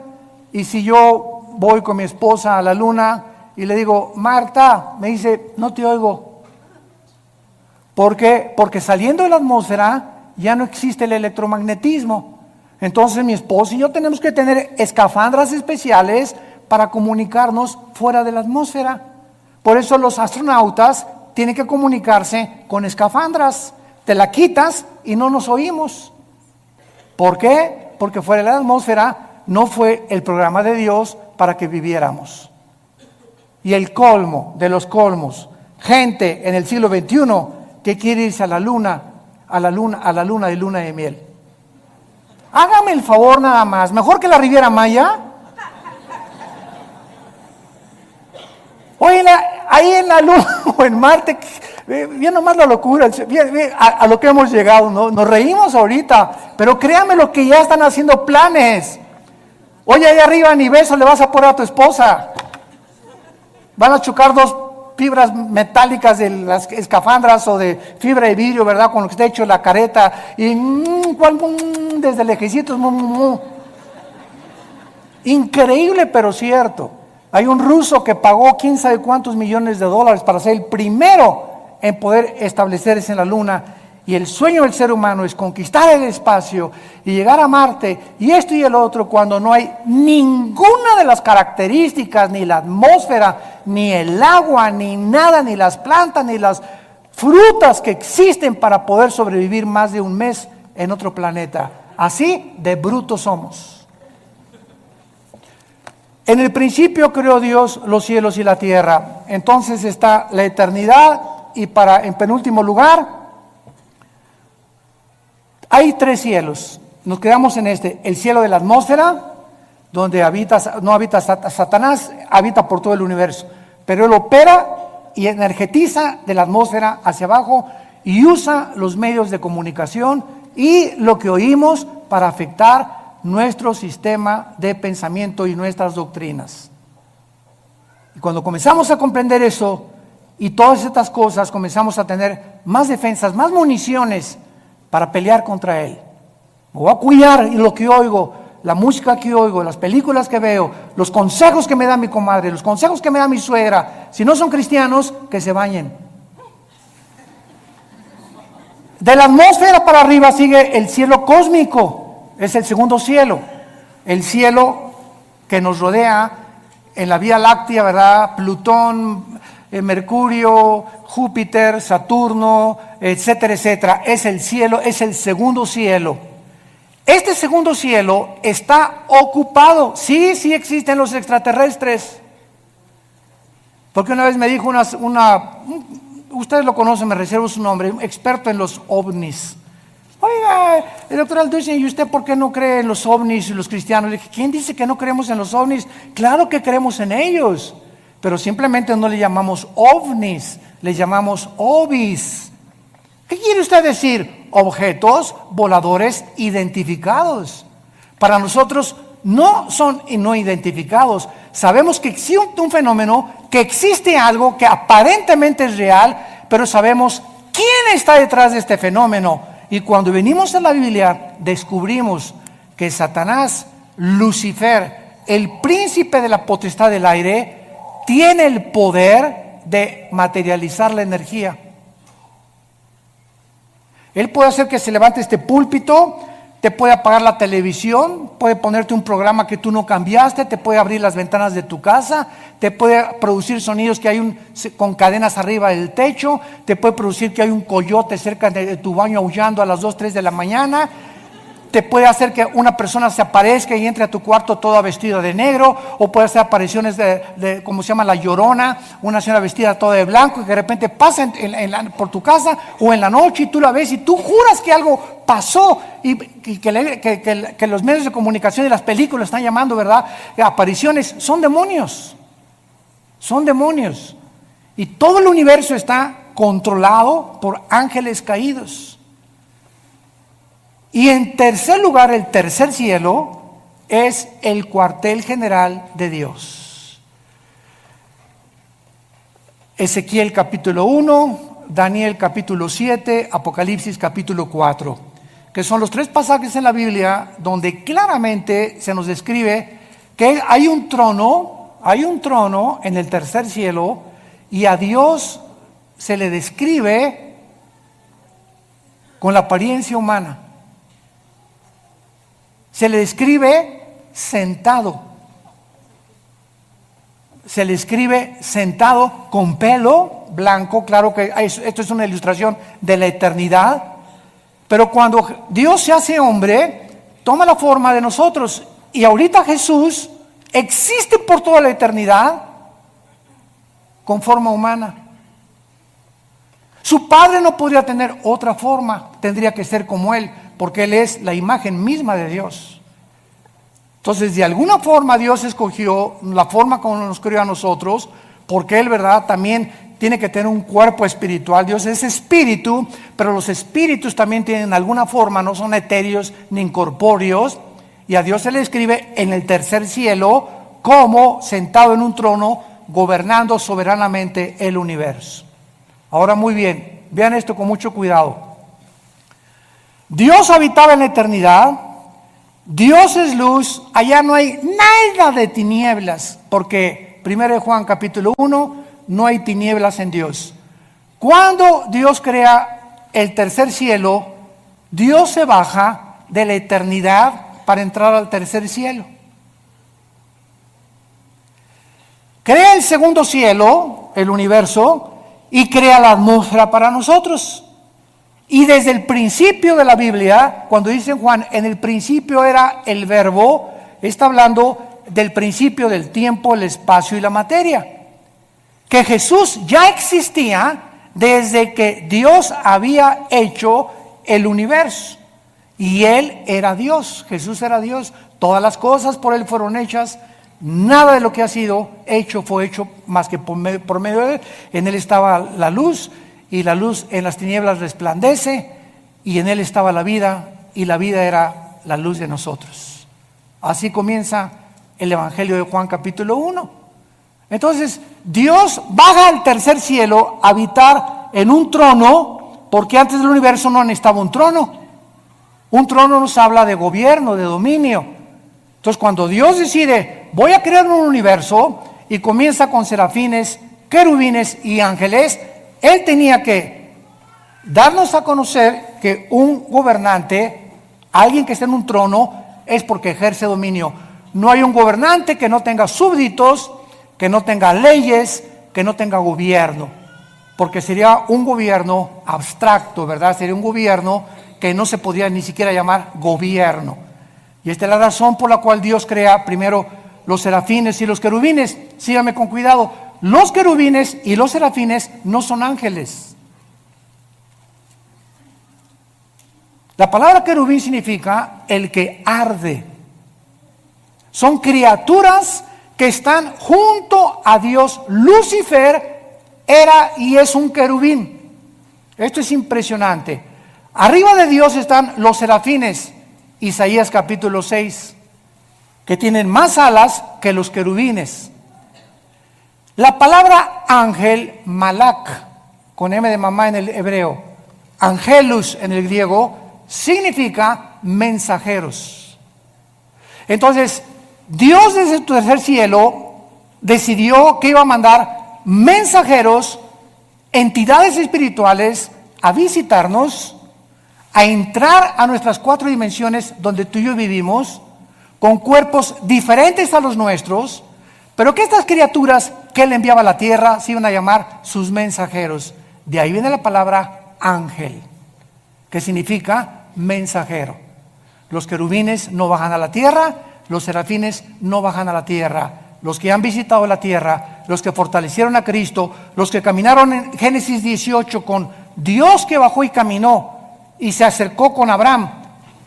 y si yo voy con mi esposa a la luna y le digo, Marta, me dice, no te oigo. ¿Por qué? Porque saliendo de la atmósfera ya no existe el electromagnetismo. Entonces mi esposa y yo tenemos que tener escafandras especiales para comunicarnos fuera de la atmósfera. Por eso los astronautas tienen que comunicarse con escafandras. Te la quitas y no nos oímos. ¿Por qué? Porque fuera de la atmósfera no fue el programa de Dios para que viviéramos. Y el colmo de los colmos, gente en el siglo XXI que quiere irse a la luna de luna de miel. Hágame el favor nada más, mejor que la Riviera Maya. Oye, ahí en la luna o en Marte, bien nomás la locura, bien, a lo que hemos llegado, ¿no? Nos reímos ahorita, pero créanme lo que ya están haciendo planes. Oye, ahí arriba ni beso le vas a poner a tu esposa. Van a chocar dos fibras metálicas de las escafandras o de fibra de vidrio, ¿verdad? Con lo que está hecho la careta. Y desde lejecitos. Increíble, pero cierto. Hay un ruso que pagó quién sabe cuántos millones de dólares para ser el primero en poder establecerse en la luna. Y el sueño del ser humano es conquistar el espacio y llegar a Marte y esto y el otro, cuando no hay ninguna de las características, ni la atmósfera, ni el agua, ni nada, ni las plantas, ni las frutas que existen para poder sobrevivir más de un mes en otro planeta. Así de brutos somos. En el principio creó Dios los cielos y la tierra. Entonces está la eternidad, y en penúltimo lugar hay tres cielos. Nos quedamos en el cielo de la atmósfera, donde no habita Satanás, habita por todo el universo. Pero él opera y energetiza de la atmósfera hacia abajo y usa los medios de comunicación y lo que oímos para afectar nuestro sistema de pensamiento y nuestras doctrinas. Y cuando comenzamos a comprender eso y todas estas cosas, comenzamos a tener más defensas, más municiones para pelear contra él. Me voy a cuidar y lo que oigo, la música que oigo, las películas que veo, los consejos que me da mi comadre, los consejos que me da mi suegra. Si no son cristianos, que se bañen. De la atmósfera para arriba sigue el cielo cósmico, es el segundo cielo, el cielo que nos rodea en la Vía Láctea, ¿verdad? Plutón, Mercurio, Júpiter, Saturno, etcétera, etcétera. Es el cielo, es el segundo cielo. Este segundo cielo está ocupado. Sí existen los extraterrestres. Porque una vez me dijo ustedes lo conocen, me reservo su nombre, un experto en los ovnis. Oiga, el doctor Alducin, ¿y usted por qué no cree en los ovnis y los cristianos? Le dije, ¿quién dice que no creemos en los ovnis? Claro que creemos en ellos, pero simplemente no le llamamos ovnis, le llamamos ovis. ¿Qué quiere usted decir? Objetos voladores identificados. Para nosotros no son no identificados. Sabemos que existe un fenómeno, que existe algo que aparentemente es real, pero sabemos quién está detrás de este fenómeno. Y cuando venimos a la Biblia, descubrimos que Satanás, Lucifer, el príncipe de la potestad del aire, tiene el poder de materializar la energía. Él puede hacer que se levante este púlpito, te puede apagar la televisión, puede ponerte un programa que tú no cambiaste, te puede abrir las ventanas de tu casa, te puede producir sonidos que hay con cadenas arriba del techo, te puede producir que hay un coyote cerca de tu baño aullando a las 2, 3 de la mañana, te puede hacer que una persona se aparezca y entre a tu cuarto toda vestida de negro, o puede hacer apariciones de como se llama La Llorona, una señora vestida toda de blanco y que de repente pasa por tu casa o en la noche y tú la ves y tú juras que algo pasó y que los medios de comunicación y las películas están llamando, ¿verdad?, apariciones. Son demonios, y todo el universo está controlado por ángeles caídos. Y en tercer lugar, el tercer cielo es el cuartel general de Dios. Ezequiel capítulo 1, Daniel capítulo 7, Apocalipsis capítulo 4, que son los tres pasajes en la Biblia donde claramente se nos describe que hay un trono en el tercer cielo, y a Dios se le describe con la apariencia humana. Se le describe sentado. Se le escribe sentado con pelo blanco. Claro que esto es una ilustración de la eternidad. Pero cuando Dios se hace hombre, toma la forma de nosotros. Y ahorita Jesús existe por toda la eternidad con forma humana. Su Padre no podría tener otra forma, tendría que ser como Él, porque Él es la imagen misma de Dios. Entonces, de alguna forma Dios escogió la forma como nos creó a nosotros, porque Él, ¿verdad?, también tiene que tener un cuerpo espiritual. Dios es espíritu, pero los espíritus también tienen alguna forma, no son etéreos ni incorpóreos, y a Dios se le escribe en el tercer cielo como sentado en un trono, gobernando soberanamente el universo. Ahora, muy bien, vean esto con mucho cuidado. Dios habitaba en la eternidad, Dios es luz, allá no hay nada de tinieblas, porque 1 Juan capítulo 1, no hay tinieblas en Dios. Cuando Dios crea el tercer cielo, Dios se baja de la eternidad para entrar al tercer cielo. Crea el segundo cielo, el universo, y crea la atmósfera para nosotros. Y desde el principio de la Biblia, cuando dice Juan, en el principio era el verbo, está hablando del principio del tiempo, el espacio y la materia. Que Jesús ya existía desde que Dios había hecho el universo. Y Él era Dios, Jesús era Dios. Todas las cosas por Él fueron hechas. Nada de lo que ha sido hecho fue hecho más que por medio de Él. En Él estaba la luz, y la luz en las tinieblas resplandece, y en Él estaba la vida, y la vida era la luz de nosotros. Así comienza el Evangelio de Juan capítulo 1. Entonces, Dios baja al tercer cielo a habitar en un trono, porque antes del universo no necesitaba un trono. Un trono nos habla de gobierno, de dominio. Entonces, cuando Dios decide, voy a crear un universo, y comienza con serafines, querubines y ángeles, Él tenía que darnos a conocer que un gobernante, alguien que esté en un trono, es porque ejerce dominio. No hay un gobernante que no tenga súbditos, que no tenga leyes, que no tenga gobierno, porque sería un gobierno abstracto, ¿verdad? Sería un gobierno que no se podría ni siquiera llamar gobierno. Y esta es la razón por la cual Dios crea primero los serafines y los querubines. Síganme con cuidado. Los querubines y los serafines no son ángeles. La palabra querubín significa el que arde. Son criaturas que están junto a Dios. Lucifer era y es un querubín. Esto es impresionante. Arriba de Dios están los serafines. Isaías capítulo 6. que tienen más alas que los querubines. La palabra ángel, malak, con M de mamá en el hebreo, angelus en el griego, significa mensajeros. Entonces, Dios desde su tercer cielo decidió que iba a mandar mensajeros, entidades espirituales, a visitarnos, a entrar a nuestras 4 dimensiones donde tú y yo vivimos, con cuerpos diferentes a los nuestros, pero que estas criaturas que Él enviaba a la tierra se iban a llamar sus mensajeros. De ahí viene la palabra ángel, que significa mensajero. Los querubines no bajan a la tierra, los serafines no bajan a la tierra. Los que han visitado la tierra, los que fortalecieron a Cristo, los que caminaron en Génesis 18 con Dios que bajó y caminó y se acercó con Abraham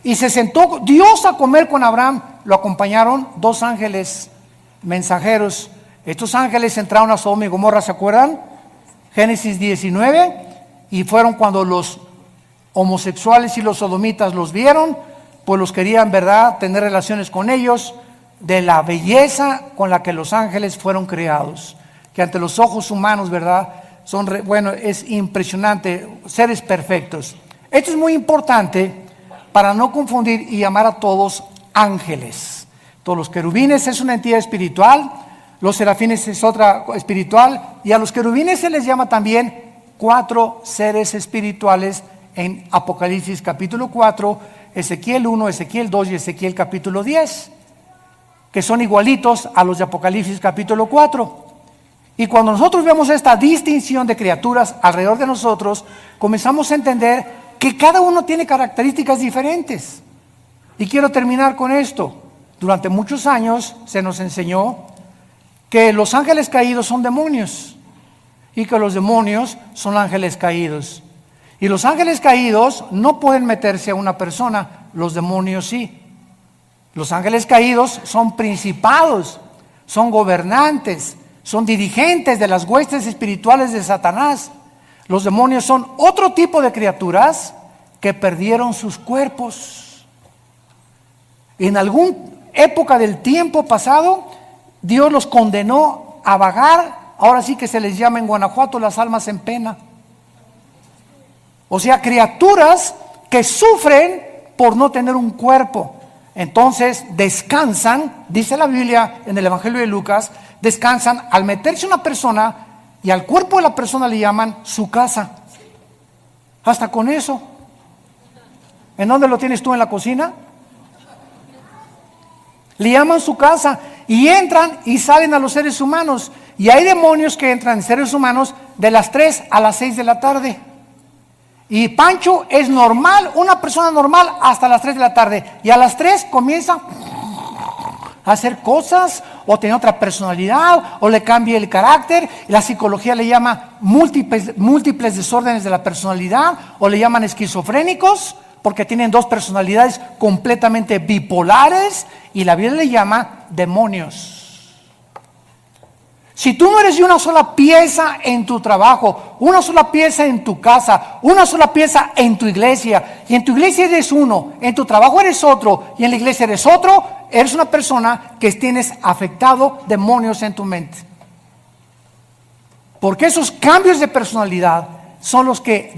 y se sentó Dios a comer con Abraham, lo acompañaron 2 ángeles mensajeros. Estos ángeles entraron a Sodoma y Gomorra, ¿se acuerdan? Génesis 19, y fueron cuando los homosexuales y los sodomitas los vieron, pues los querían, ¿verdad?, tener relaciones con ellos, de la belleza con la que los ángeles fueron creados, que ante los ojos humanos, ¿verdad?, bueno, es impresionante, seres perfectos. Esto es muy importante para no confundir y llamar a todos ángeles. Todos los querubines es una entidad espiritual, los serafines es otra espiritual, y a los querubines se les llama también 4 seres espirituales en Apocalipsis capítulo 4, Ezequiel 1, Ezequiel 2 y Ezequiel capítulo 10, que son igualitos a los de Apocalipsis capítulo 4. Y cuando nosotros vemos esta distinción de criaturas alrededor de nosotros, comenzamos a entender que cada uno tiene características diferentes. Y quiero terminar con esto. Durante muchos años se nos enseñó que los ángeles caídos son demonios y que los demonios son ángeles caídos. Y los ángeles caídos no pueden meterse a una persona, los demonios sí. Los ángeles caídos son principados, son gobernantes, son dirigentes de las huestes espirituales de Satanás. Los demonios son otro tipo de criaturas que perdieron sus cuerpos. En alguna época del tiempo pasado, Dios los condenó a vagar. Ahora sí que se les llama en Guanajuato las almas en pena. O sea, criaturas que sufren por no tener un cuerpo. Entonces descansan, dice la Biblia en el Evangelio de Lucas, descansan al meterse una persona y al cuerpo de la persona le llaman su casa. Hasta con eso. ¿En dónde lo tienes tú? ¿En la cocina? Le llaman su casa y entran y salen a los seres humanos. Y hay demonios que entran en seres humanos de las 3 a las 6 de la tarde. Y Pancho es normal, una persona normal hasta las 3 de la tarde. Y a las 3 comienza a hacer cosas, o tiene otra personalidad, o le cambia el carácter. La psicología le llama múltiples desórdenes de la personalidad, o le llaman esquizofrénicos, porque tienen 2 personalidades completamente bipolares, y la Biblia le llama demonios. Si tú no eres de una sola pieza en tu trabajo, una sola pieza en tu casa, una sola pieza en tu iglesia, y en tu iglesia eres uno, en tu trabajo eres otro, y en la iglesia eres otro, eres una persona que tienes afectado demonios en tu mente. Porque esos cambios de personalidad son los que